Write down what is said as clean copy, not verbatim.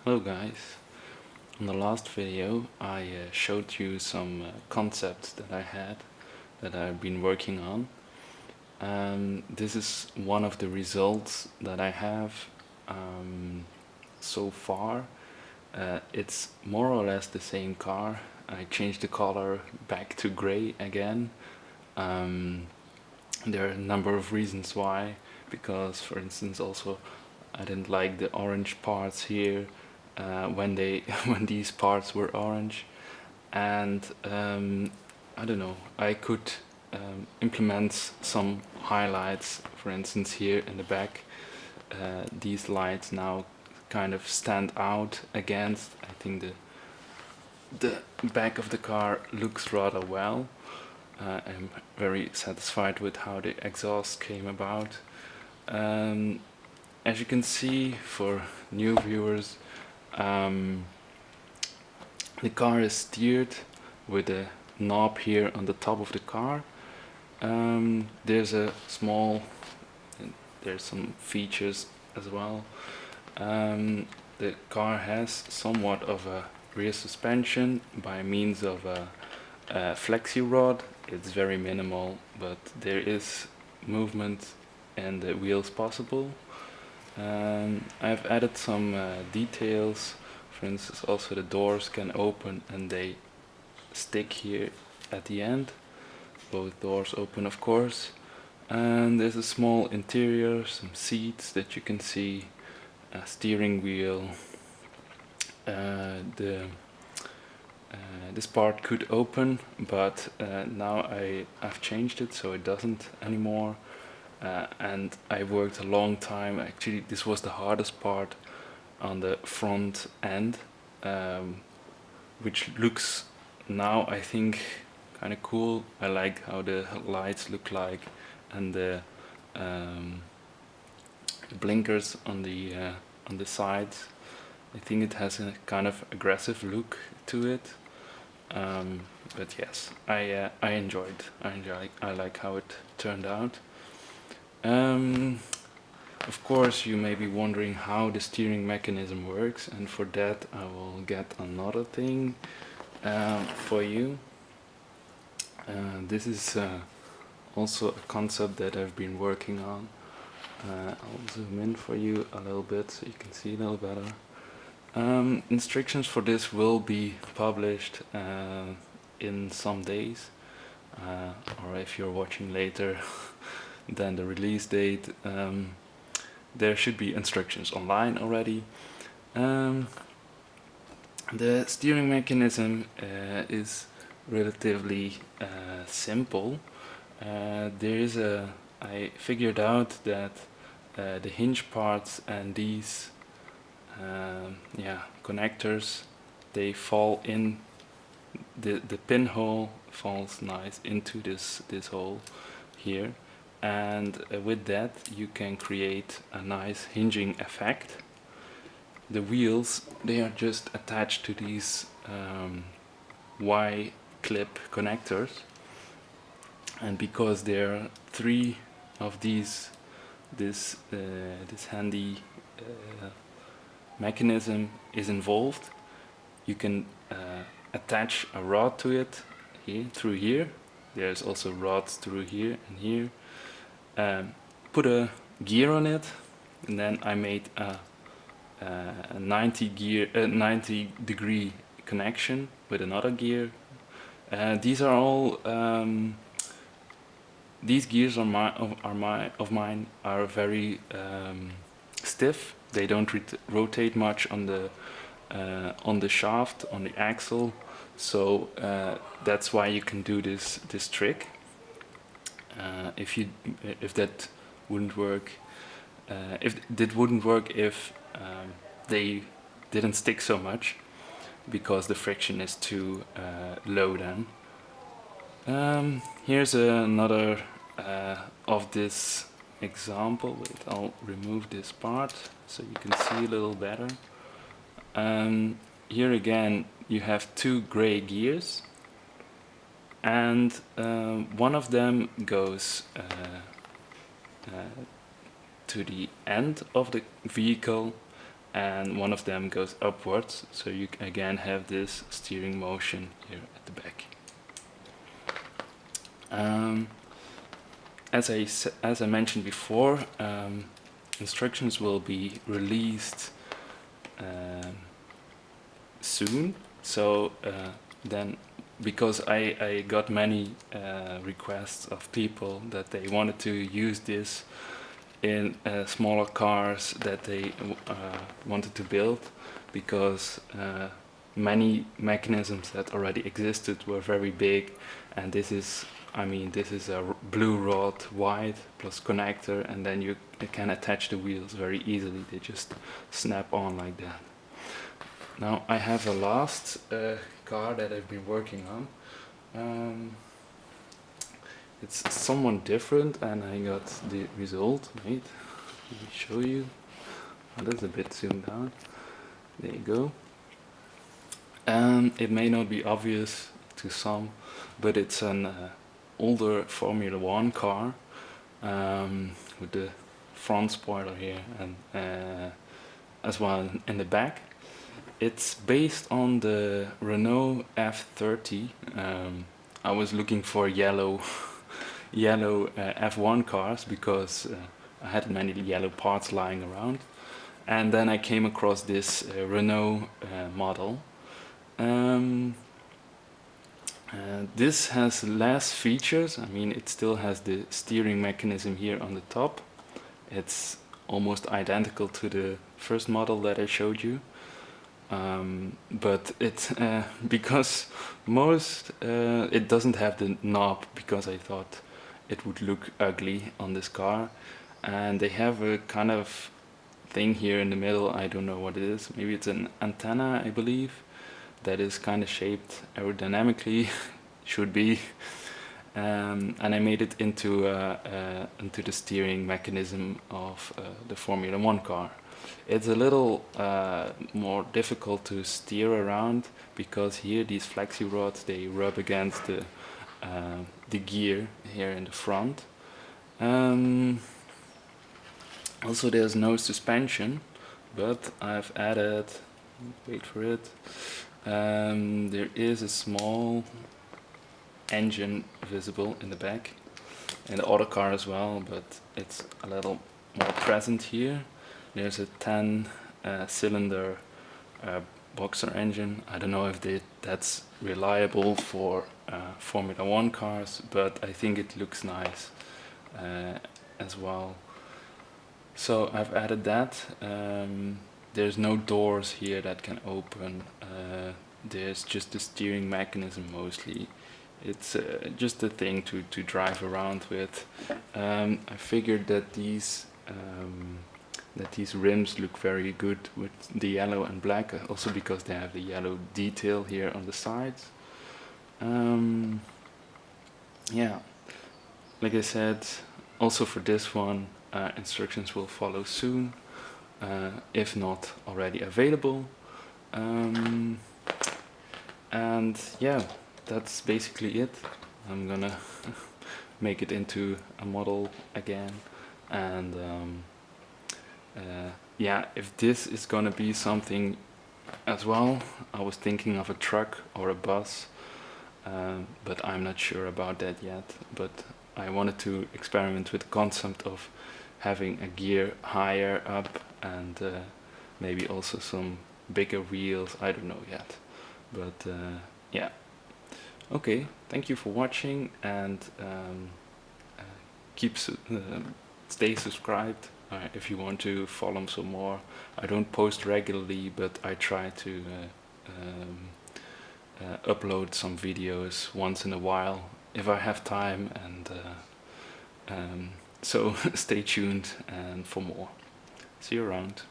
Hello guys. In the last video I showed you some concepts that I had that I've been working on. This is one of the results that I have so far. It's more or less the same car. I changed the color back to gray again. There are a number of reasons why, because for instance also I didn't like the orange parts here when when these parts were orange, and I don't know, I could implement some highlights. For instance, here in the back, these lights now kind of stand out against. I think the back of the car looks rather well. I'm very satisfied with how the exhaust came about. As you can see, for new viewers, the car is steered with a knob here on the top of the car. There's some features as well. The car has somewhat of a rear suspension by means of a flexi rod. It's very minimal, but there is movement and the wheels possible. I've added some details. For instance, also the doors can open and they stick here at the end. Both doors open, of course. And there's a small interior, some seats that you can see, a steering wheel. This part could open, but now I've changed it so it doesn't anymore. And I worked a long time. Actually, this was the hardest part on the front end, which looks now, I think, kind of cool. I like how the lights look like, and the blinkers on the sides. I think it has a kind of aggressive look to it. But yes, I enjoyed. I like how it turned out. Of course, you may be wondering how the steering mechanism works, and for that I will get another thing for you. This is also a concept that I've been working on. I'll zoom in for you a little bit so you can see a little better. Instructions for this will be published in some days, or if you're watching later than the release date, there should be instructions online already. The steering mechanism is relatively simple. I figured out that the hinge parts and these connectors, they fall in, the pinhole falls nice into this hole here, and with that you can create a nice hinging effect. The wheels, they are just attached to these Y-clip connectors, and because there are 3 of these, this handy mechanism is involved, you can attach a rod to it here, through here. There's also rods through here and here. Put a gear on it, and then I made a 90 degree connection with another gear. These are all these gears of mine are very stiff. They don't rotate much on the shaft, on the axle, so that's why you can do this trick. If that wouldn't work, if they didn't stick so much, because the friction is too low then. Here's another of this example. Wait, I'll remove this part so you can see a little better. Here again you have 2 gray gears, and one of them goes to the end of the vehicle, and one of them goes upwards, so you again have this steering motion here at the back. As I mentioned before, instructions will be released soon, so then because I got many requests of people that they wanted to use this in smaller cars that they wanted to build, because many mechanisms that already existed were very big, and this is, I mean, this is a blue rod wide plus connector, and then you can attach the wheels very easily. They just snap on like that. Now I have a last car that I've been working on. It's somewhat different, and I got the result. Wait, let me show you. Oh, that's a bit zoomed out. There you go. It may not be obvious to some, but it's an older Formula 1 car with the front spoiler here and as well in the back. It's based on the Renault F30. I was looking for yellow F1 cars because I had many yellow parts lying around, and then I came across this Renault model. This has less features. I mean, it still has the steering mechanism here on the top. It's almost identical to the first model that I showed you, but it because it doesn't have the knob, because I thought it would look ugly on this car, and they have a kind of thing here in the middle. I don't know what it is. Maybe it's an antenna, I believe, that is kind of shaped aerodynamically, should be, and I made it into the steering mechanism of the Formula 1 car. It's a little more difficult to steer around, because here these flexi rods, they rub against the gear here in the front. Also, there's no suspension, but I've added, wait for it, there is a small engine visible in the back, in the other car as well, but it's a little more present here. There's a 10 cylinder boxer engine. I don't know if that's reliable for Formula 1 cars, but I think it looks nice as well. So I've added that. There's no doors here that can open. There's just the steering mechanism mostly. It's just a thing to drive around with. I figured that these rims look very good with the yellow and black, also because they have the yellow detail here on the sides. Yeah, like I said, also for this one, instructions will follow soon, if not already available. And yeah, that's basically it. I'm gonna make it into a model again, and yeah, if this is gonna be something as well, I was thinking of a truck or a bus, but I'm not sure about that yet. But I wanted to experiment with the concept of having a gear higher up, and maybe also some bigger wheels. I don't know yet, but yeah. Okay, thank you for watching, and stay subscribed if you want to follow some more. I don't post regularly, but I try to upload some videos once in a while if I have time, and so stay tuned and for more. See you around.